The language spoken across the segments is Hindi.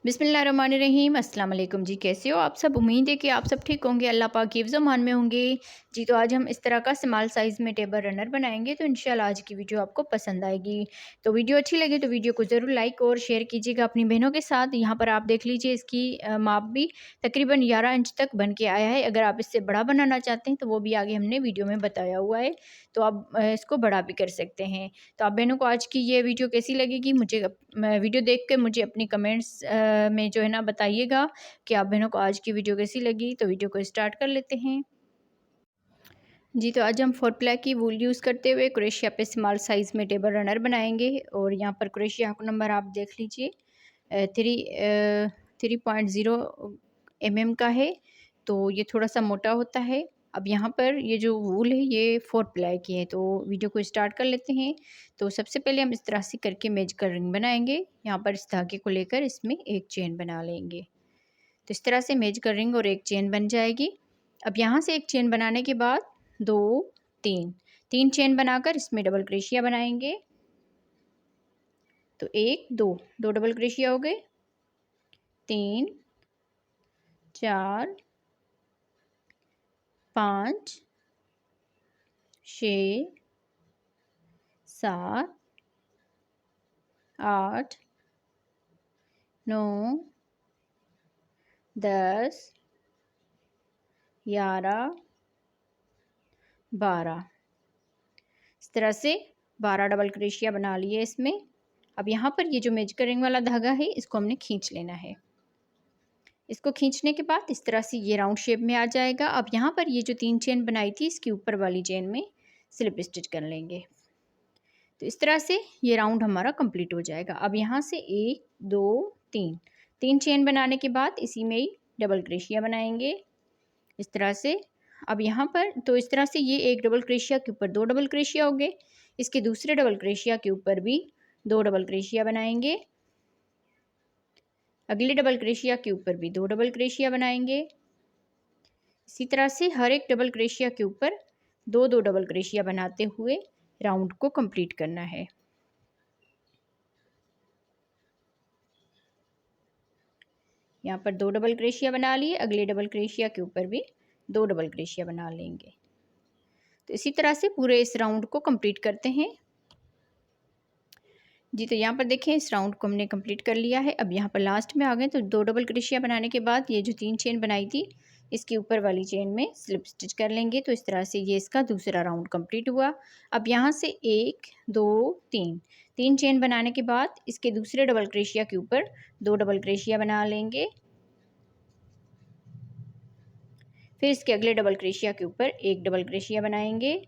बिस्मिल्लाहिर्रहमानिर्रहीम। अस्सलाम वालेकुम जी। कैसे हो आप सब? उम्मीद है कि आप सब ठीक होंगे, अल्लाह पाक की हिफ्ज़ मान में होंगे जी। तो आज हम इस तरह का स्मॉल साइज़ में टेबल रनर बनाएंगे, तो इंशाल्लाह आज की वीडियो आपको पसंद आएगी। तो वीडियो अच्छी लगे तो वीडियो को ज़रूर लाइक और शेयर कीजिएगा अपनी बहनों के साथ। यहाँ पर आप देख लीजिए, इसकी माप भी तकरीबन 11 इंच तक बन के आया है। अगर आप इससे बड़ा बनाना चाहते हैं तो वो भी आगे हमने वीडियो में बताया हुआ है, तो आप इसको बड़ा भी कर सकते हैं। तो आप बहनों को आज की ये वीडियो कैसी लगेगी, मुझे वीडियो देख कर मुझे अपनी कमेंट्स में जो है ना बताइएगा कि आप बहनों को आज की वीडियो कैसी लगी। तो वीडियो को स्टार्ट कर लेते हैं जी। तो आज हम 4 प्लाई की वूल यूज़ करते हुए क्रोशिया पे स्मॉल साइज़ में टेबल रनर बनाएंगे। और यहाँ पर क्रोशिया हुक नंबर आप देख लीजिए, 3.0 mm का है, तो ये थोड़ा सा मोटा होता है। अब यहाँ पर ये जो वूल है ये 4 प्लाई की है, तो वीडियो को स्टार्ट कर लेते हैं। तो सबसे पहले हम इस तरह से करके मेज का रिंग बनाएंगे। यहाँ पर इस धागे को लेकर इसमें एक चेन बना लेंगे, तो इस तरह से मेज का रिंग और एक चेन बन जाएगी। अब यहाँ से एक चेन बनाने के बाद 2 3 चेन बनाकर इसमें डबल क्रोशिया बनाएंगे। तो 1 2 डबल क्रोशिया हो गए, 3 4 5 6 7 8 9 10 11 12। इस तरह से 12 डबल क्रोशिया बना लिए इसमें। अब यहाँ पर ये जो मेजर रिंग वाला धागा है इसको हमने खींच लेना है। इसको खींचने के बाद इस तरह से ये राउंड शेप में आ जाएगा। अब यहाँ पर ये जो 3 चेन बनाई थी इसके ऊपर वाली चेन में स्लिप स्टिच कर लेंगे, तो इस तरह से ये राउंड हमारा कंप्लीट हो जाएगा। अब यहाँ से 1 2 3 चेन बनाने के बाद इसी में ही डबल क्रोशिया बनाएंगे इस तरह से। अब यहाँ पर तो इस तरह से ये एक डबल क्रोशिया के ऊपर 2 डबल क्रोशिया हो गए, इसके दूसरे डबल क्रोशिया के ऊपर भी 2 डबल क्रोशिया बनाएंगे, अगले डबल क्रोशिया के ऊपर भी 2 डबल क्रोशिया बनाएंगे। इसी तरह से हर एक डबल क्रोशिया के ऊपर 2 डबल क्रोशिया बनाते हुए राउंड को कंप्लीट करना है। यहाँ पर 2 डबल क्रोशिया बना लिए, अगले डबल क्रोशिया के ऊपर भी 2 डबल क्रोशिया बना लेंगे। तो इसी तरह से पूरे इस राउंड को कंप्लीट करते हैं जी। तो यहाँ पर देखें, इस राउंड को हमने कंप्लीट कर लिया है। अब यहाँ पर लास्ट में आ गए, तो 2 डबल क्रोशिया बनाने के बाद ये जो 3 चेन बनाई थी इसके ऊपर वाली चेन में स्लिप स्टिच कर लेंगे। तो इस तरह से ये इसका दूसरा राउंड कंप्लीट हुआ। अब यहाँ से 1 2 3 चेन बनाने के बाद इसके दूसरे डबल क्रोशिया के ऊपर 2 डबल क्रोशिया बना लेंगे, फिर इसके अगले डबल क्रोशिया के ऊपर 1 डबल क्रोशिया बनाएंगे।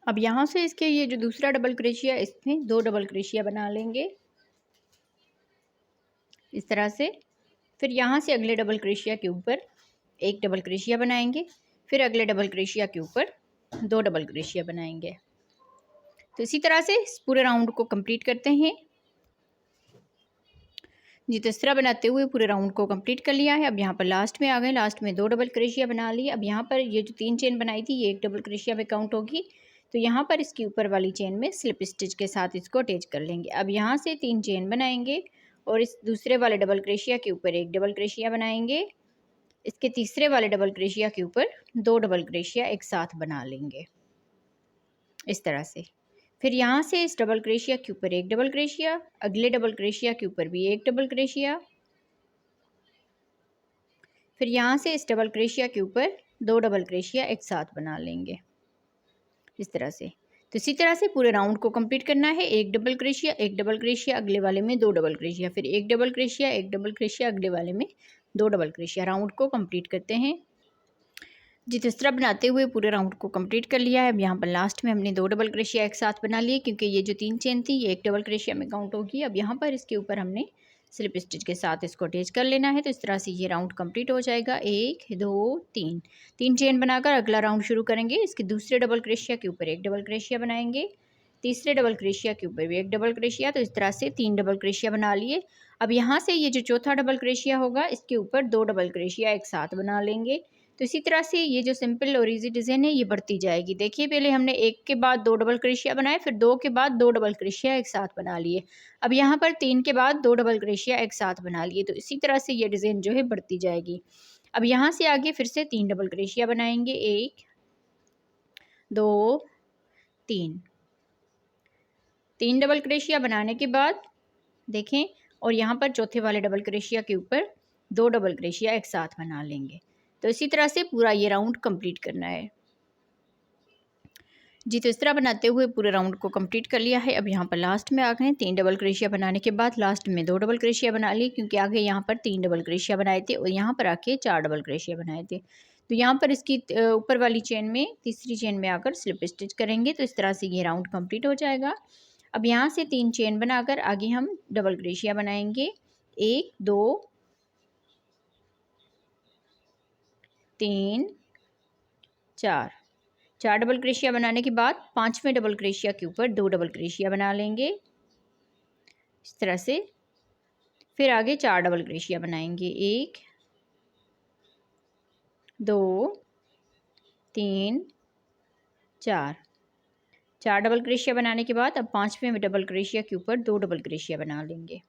अब यहाँ से इसके ये जो दूसरा डबल क्रोशिया इसमें 2 डबल क्रोशिया बना लेंगे इस तरह से। फिर यहाँ से अगले डबल क्रोशिया के ऊपर 1 डबल क्रोशिया बनाएंगे, फिर अगले डबल क्रोशिया के ऊपर 2 डबल क्रोशिया बनाएंगे। तो इसी तरह से इस पूरे राउंड को कंप्लीट करते हैं जी। तो इस तरह बनाते हुए पूरे राउंड को कंप्लीट कर लिया है। अब यहाँ पर लास्ट में आ गए, लास्ट में 2 डबल क्रोशिया बना लिए। अब यहाँ पर ये जो 3 चेन बनाई थी ये 1 डबल क्रोशिया में काउंट होगी, तो यहाँ पर इसके ऊपर वाली चेन में स्लिप स्टिच के साथ इसको अटैच कर लेंगे। अब यहाँ से 3 चेन बनाएंगे और इस दूसरे वाले डबल क्रोशिया के ऊपर 1 डबल क्रोशिया बनाएंगे, इसके तीसरे वाले डबल क्रोशिया के ऊपर 2 डबल क्रोशिया एक साथ बना लेंगे इस तरह से। फिर यहाँ से इस डबल क्रोशिया के ऊपर 1 डबल क्रोशिया, अगले डबल क्रोशिया के ऊपर भी 1 डबल क्रोशिया, फिर यहाँ से इस डबल क्रोशिया के ऊपर 2 डबल क्रोशिया एक साथ बना लेंगे इस तरह से। तो इसी तरह से पूरे राउंड को कंप्लीट करना है। 1 डबल क्रोशिया, 1 डबल क्रोशिया, अगले वाले में 2 डबल क्रोशिया, फिर 1 डबल क्रोशिया, 1 डबल क्रोशिया, अगले वाले में 2 डबल क्रोशिया। राउंड को कंप्लीट करते हैं जी। तो इस तरह बनाते हुए पूरे राउंड को कंप्लीट कर लिया है। अब यहाँ पर लास्ट में हमने 2 डबल क्रोशिया एक साथ बना लिए, क्योंकि ये जो 3 चेन थी ये 1 डबल क्रोशिया में काउंट होगी। अब यहाँ पर इसके ऊपर हमने स्लिप स्टिच के साथ इसको अटैच कर लेना है। तो इस तरह से ये राउंड कंप्लीट हो जाएगा। 1 2 3 चेन बनाकर अगला राउंड शुरू करेंगे। इसके दूसरे डबल क्रोशिया के ऊपर 1 डबल क्रोशिया बनाएंगे, तीसरे डबल क्रोशिया के ऊपर भी 1 डबल क्रोशिया। तो इस तरह से 3 डबल क्रोशिया बना लिए। अब यहाँ से ये जो चौथा डबल क्रोशिया होगा इसके ऊपर 2 डबल क्रोशिया एक साथ बना लेंगे, तो इसी तरह से ये जो सिंपल और इजी डिज़ाइन है ये बढ़ती जाएगी। देखिए पहले हमने एक के बाद 2 डबल क्रोशिया बनाए, फिर 2 के बाद 2 डबल क्रोशिया एक साथ बना लिए। अब यहाँ पर 3 के बाद 2 डबल क्रोशिया एक साथ बना लिए। तो इसी तरह से ये डिज़ाइन जो है बढ़ती जाएगी। अब यहाँ से आगे फिर से 3 डबल क्रोशिया बनाएंगे, 1 2 3। 3 डबल क्रोशिया बनाने के बाद देखें, और यहाँ पर चौथे वाले डबल क्रोशिया के ऊपर 2 डबल क्रोशिया एक साथ बना लेंगे। तो इसी तरह से पूरा ये राउंड कंप्लीट करना है जी। तो इस तरह बनाते हुए पूरे राउंड को कंप्लीट कर लिया है। अब यहाँ पर लास्ट में आ गए, 3 डबल क्रोशिया बनाने के बाद लास्ट में 2 डबल क्रोशिया बना ली, क्योंकि आगे यहाँ पर 3 डबल क्रोशिया बनाए थे और यहाँ पर आके 4 डबल क्रोशिया बनाए थे। तो यहाँ पर इसकी ऊपर वाली चेन में तीसरी चेन में आकर स्लिप स्टिच करेंगे। तो इस तरह से ये राउंड कंप्लीट हो जाएगा। अब यहाँ से 3 चेन बनाकर आगे हम डबल क्रोशिया बनाएंगे, 1 2 3 4। 4 डबल क्रोशिया बनाने के बाद 5वें डबल क्रोशिया के ऊपर 2 डबल क्रोशिया बना लेंगे इस तरह से। फिर आगे 4 डबल क्रोशिया बनाएंगे, 1 2 3 4। 4 डबल क्रोशिया बनाने के बाद अब 5वें डबल क्रोशिया के ऊपर 2 डबल क्रोशिया बना लेंगे।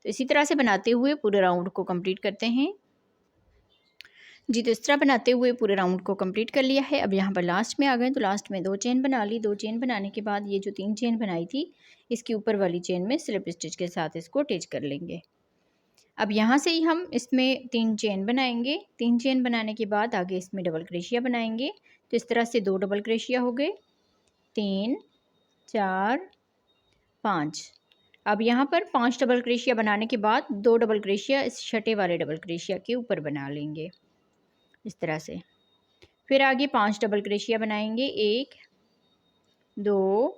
तो इसी तरह से बनाते हुए पूरे राउंड को कंप्लीट करते हैं जी। तो इस तरह बनाते हुए पूरे राउंड को कंप्लीट कर लिया है। अब यहाँ पर लास्ट में आ गए, तो लास्ट में 2 चेन बना ली। 2 चेन बनाने के बाद ये जो 3 चेन बनाई थी इसके ऊपर वाली चेन में स्लिप स्टिच के साथ इसको अटैच कर लेंगे। अब यहाँ से ही हम इसमें 3 चेन बनाएंगे। 3 चेन बनाने के बाद आगे इसमें डबल क्रोशिया बनाएंगे। तो इस तरह से 2 डबल क्रोशिया हो गए, 3 4 5। अब यहाँ पर 5 डबल क्रोशिया बनाने के बाद 2 डबल क्रोशिया इस छठे वाले डबल क्रोशिया के ऊपर बना लेंगे इस तरह से। फिर आगे 5 डबल क्रोशिया बनाएंगे, 1 2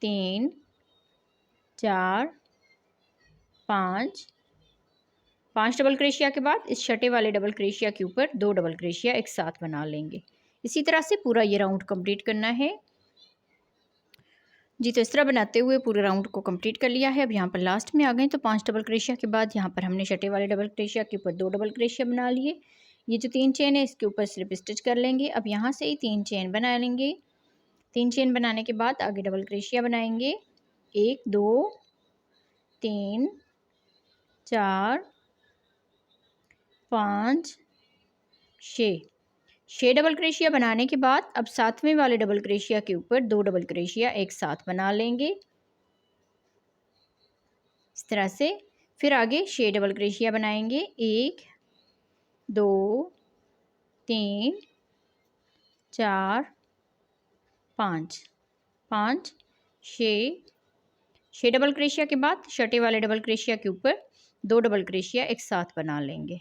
3 4 5। 5 डबल क्रोशिया के बाद इस छठे वाले डबल क्रोशिया के ऊपर 2 डबल क्रोशिया एक साथ बना लेंगे। इसी तरह से पूरा ये राउंड कंप्लीट करना है जी। तो इस तरह बनाते हुए पूरे राउंड को कंप्लीट कर लिया है। अब यहाँ पर लास्ट में आ गए, तो 5 डबल क्रोशिया के बाद यहाँ पर हमने छठे वाले डबल क्रोशिया के ऊपर 2 डबल क्रोशिया बना लिए। ये जो 3 चेन है इसके ऊपर स्लिप स्टिच कर लेंगे। अब यहाँ से ही 3 चेन बना लेंगे। 3 चेन बनाने के बाद आगे डबल क्रोशिया बनाएंगे, 1 2 3 4 5 6। 6 डबल क्रोशिया बनाने के बाद अब 7वें वाले डबल क्रोशिया के ऊपर 2 डबल क्रोशिया एक साथ बना लेंगे इस तरह से। फिर आगे 6 डबल क्रोशिया बनाएंगे, 1 2 3 4 5 5 6 डबल क्रोशिया के बाद छठे वाले डबल क्रोशिया के ऊपर 2 डबल क्रोशिया एक साथ बना लेंगे।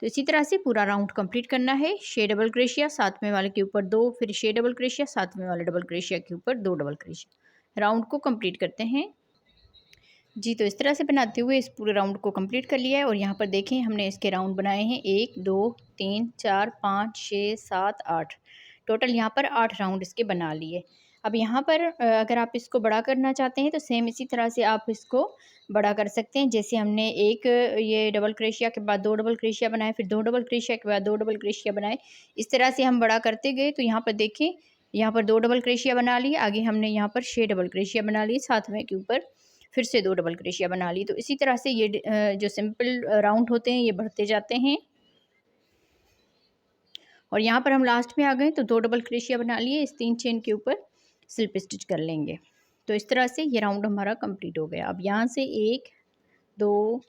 तो इसी तरह से पूरा राउंड कंप्लीट करना है। 6 डबल क्रोशिया 7वें वाले के ऊपर 2, फिर 6 डबल क्रोशिया 7वें वाले डबल क्रोशिया के ऊपर 2 डबल क्रोशिया। राउंड को कंप्लीट करते हैं जी। तो इस तरह से बनाते हुए इस पूरे राउंड को कंप्लीट कर लिया है। और यहाँ पर देखें हमने इसके राउंड बनाए हैं, 1 2 3 4 5 6 7 8। टोटल यहाँ पर 8 राउंड इसके बना लिए। अब यहाँ पर अगर आप इसको बड़ा करना चाहते हैं तो सेम इसी तरह से आप इसको बड़ा कर सकते हैं। जैसे हमने एक ये डबल क्रोशिया के बाद 2 डबल क्रोशिया बनाए, फिर 2 डबल क्रोशिया के बाद 2 डबल क्रोशिया बनाए, इस तरह से हम बड़ा करते गए। तो यहाँ पर देखें, यहाँ पर 2 डबल क्रोशिया बना लिए, आगे हमने यहाँ पर 6 डबल क्रोशिया बना लिए, 7वें के ऊपर फिर से 2 डबल क्रोशिया बना ली। तो इसी तरह से ये जो सिंपल राउंड होते हैं ये बढ़ते जाते हैं। और यहाँ पर हम लास्ट में आ गए, तो 2 डबल क्रोशिया बना लिए, इस 3 चेन के ऊपर स्लिप स्टिच कर लेंगे। तो इस तरह से ये राउंड हमारा कंप्लीट हो गया। अब यहाँ से 1 2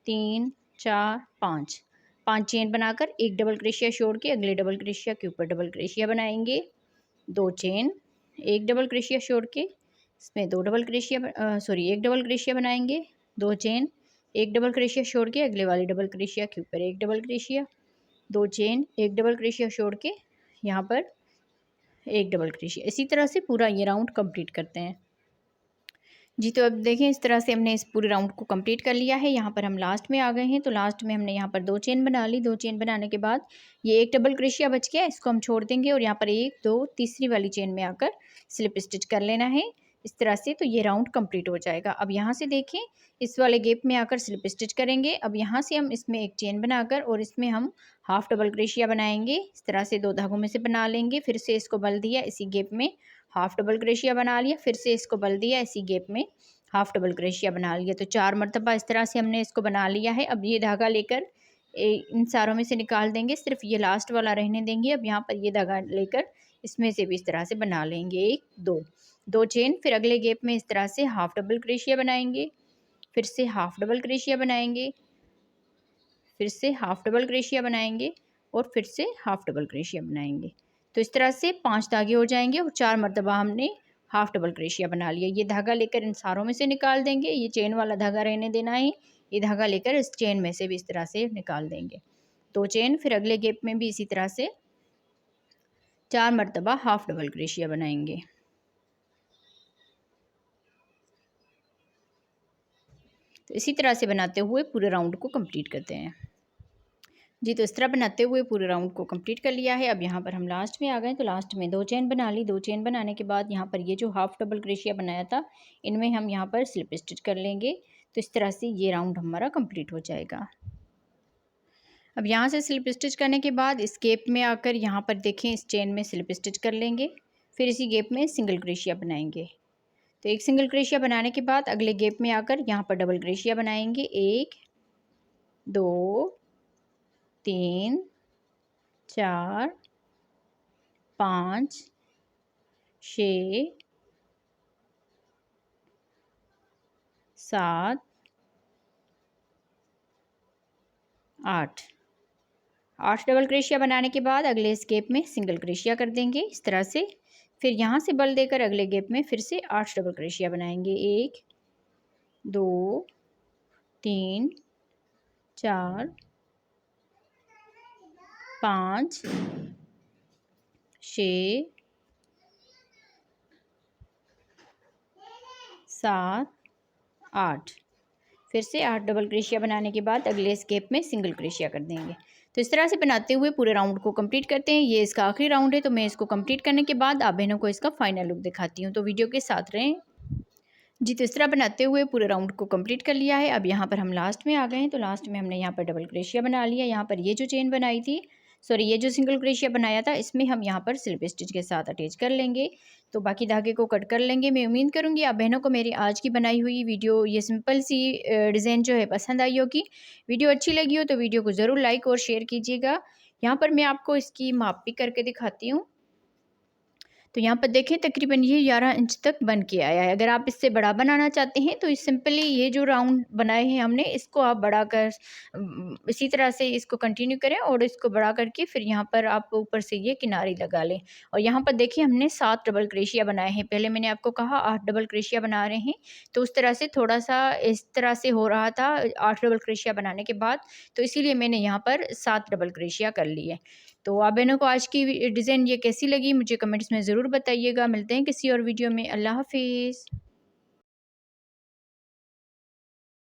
3 4 5 चेन बनाकर एक डबल क्रोशिया छोड़ के अगले डबल क्रोशिया के ऊपर डबल क्रोशिया बनाएंगे, 2 चेन, एक डबल क्रोशिया छोड़ के इसमें 2 डबल क्रोशिया एक डबल क्रोशिया बनाएंगे, 2 चेन, एक डबल क्रोशिया छोड़ के अगले वाले डबल क्रोशिया के ऊपर एक डबल क्रोशिया, 2 चेन, एक डबल क्रोशिया छोड़ के यहाँ पर एक डबल क्रोशिया। इसी तरह से पूरा ये राउंड कंप्लीट करते हैं जी। तो अब देखें, इस तरह से हमने इस पूरे राउंड को कंप्लीट कर लिया है। यहाँ पर हम लास्ट में आ गए हैं, तो लास्ट में हमने यहाँ पर 2 चेन बना ली। 2 चेन बनाने के बाद ये एक डबल क्रोशिया बच गया, इसको हम छोड़ देंगे और यहाँ पर 1 2 तीसरी वाली चेन में आकर स्लिप स्टिच कर लेना है। इस तरह से, तो ये राउंड कंप्लीट हो जाएगा। अब यहाँ से देखें, इस वाले गैप में आकर स्लिप स्टिच करेंगे। अब यहाँ से हम इसमें एक चेन बनाकर और इसमें हम हाफ डबल क्रोशिया बनाएंगे। इस तरह से 2 धागों में से बना लेंगे, फिर से इसको बल दिया, इसी गैप में हाफ डबल क्रोशिया बना लिया, फिर से इसको बल दिया, इसी गैप में हाफ डबल क्रोशिया बना लिया। तो 4 मरतबा इस तरह से हमने इसको बना लिया है। अब ये धागा लेकर इन सारों में से निकाल देंगे, सिर्फ ये लास्ट वाला रहने देंगे। अब यहाँ पर ये धागा लेकर इसमें से भी इस तरह से बना लेंगे, 1 2 चेन। फिर अगले गैप में इस तरह से हाफ डबल क्रोशिया बनाएंगे, फिर से हाफ डबल क्रोशिया बनाएंगे, फिर से हाफ डबल क्रोशिया बनाएंगे और फिर से हाफ डबल क्रोशिया बनाएंगे। तो इस तरह से 5 धागे हो जाएंगे और 4 मरतबा हमने हाफ डबल क्रोशिया बना लिया। ये धागा लेकर इन सारों में से निकाल देंगे, ये चेन वाला धागा रहने देना है। ये धागा लेकर इस चेन में से भी इस तरह से निकाल देंगे, 2 चेन। फिर अगले गैप में भी इसी तरह से 4 मरतबा हाफ डबल क्रोशिया बनाएंगे। तो इसी तरह से बनाते हुए पूरे राउंड को कंप्लीट करते हैं जी। तो इस तरह बनाते हुए पूरे राउंड को कंप्लीट कर लिया है। अब यहाँ पर हम लास्ट में आ गए, तो लास्ट में 2 चेन बना ली। 2 चेन बनाने के बाद यहाँ पर ये जो हाफ डबल क्रोशिया बनाया था, इनमें हम यहाँ पर स्लिप स्टिच कर लेंगे। तो इस तरह से ये राउंड हमारा कंप्लीट हो जाएगा। अब यहाँ से स्लिप स्टिच करने के बाद इस गैप में आकर यहाँ पर देखें, इस चेन में स्लिप स्टिच कर लेंगे, फिर इसी गैप में सिंगल क्रोशिया बनाएंगे। तो एक सिंगल क्रोशिया बनाने के बाद अगले गैप में आकर यहाँ पर डबल क्रोशिया बनाएंगे, 1 2 3 4 5 6 7 8 डबल क्रोशिया बनाने के बाद अगले इस गैप में सिंगल क्रोशिया कर देंगे इस तरह से। फिर यहाँ से बल देकर अगले गैप में फिर से 8 डबल क्रोशिया बनाएंगे, 1 2 3 4 5 6 7 8। फिर से 8 डबल क्रोशिया बनाने के बाद अगले इस गैप में सिंगल क्रोशिया कर देंगे। तो इस तरह से बनाते हुए पूरे राउंड को कंप्लीट करते हैं। ये इसका आखिरी राउंड है, तो मैं इसको कंप्लीट करने के बाद आप बहनों को इसका फाइनल लुक दिखाती हूँ, तो वीडियो के साथ रहें जी। तो इस तरह बनाते हुए पूरे राउंड को कंप्लीट कर लिया है। अब यहाँ पर हम लास्ट में आ गए हैं, तो लास्ट में हमने यहाँ पर डबल क्रोशिया बना लिया। यहाँ पर ये जो चेन बनाई थी, सॉरी ये जो सिंगल क्रोशिया बनाया था, इसमें हम यहाँ पर स्लिप स्टिच के साथ अटैच कर लेंगे। तो बाकी धागे को कट कर लेंगे। मैं उम्मीद करूँगी आप बहनों को मेरी आज की बनाई हुई वीडियो, ये सिंपल सी डिज़ाइन जो है पसंद आई होगी। वीडियो अच्छी लगी हो तो वीडियो को ज़रूर लाइक और शेयर कीजिएगा। यहाँ पर मैं आपको इसकी माप भी करके दिखाती हूँ। तो यहाँ पर देखें, तकरीबन ये 11 इंच तक बन के आया है। अगर आप इससे बड़ा बनाना चाहते हैं तो सिंपली ये जो राउंड बनाए हैं हमने, इसको आप बड़ा कर इसी तरह से इसको कंटिन्यू करें और इसको बड़ा करके फिर यहाँ पर आप ऊपर से ये किनारी लगा लें। और यहाँ पर देखिए हमने 7 डबल क्रोशिया बनाए हैं। पहले मैंने आपको कहा 8 डबल क्रोशिया बना रहे हैं, तो उस तरह से थोड़ा सा इस तरह से हो रहा था 8 डबल क्रोशिया बनाने के बाद, तो इसीलिए मैंने यहाँ पर 7 डबल क्रोशिया कर लिए। तो आप बहनों को आज की डिज़ाइन ये कैसी लगी मुझे कमेंट्स में ज़रूर बताइएगा। मिलते हैं किसी और वीडियो में। अल्लाह हाफिज़।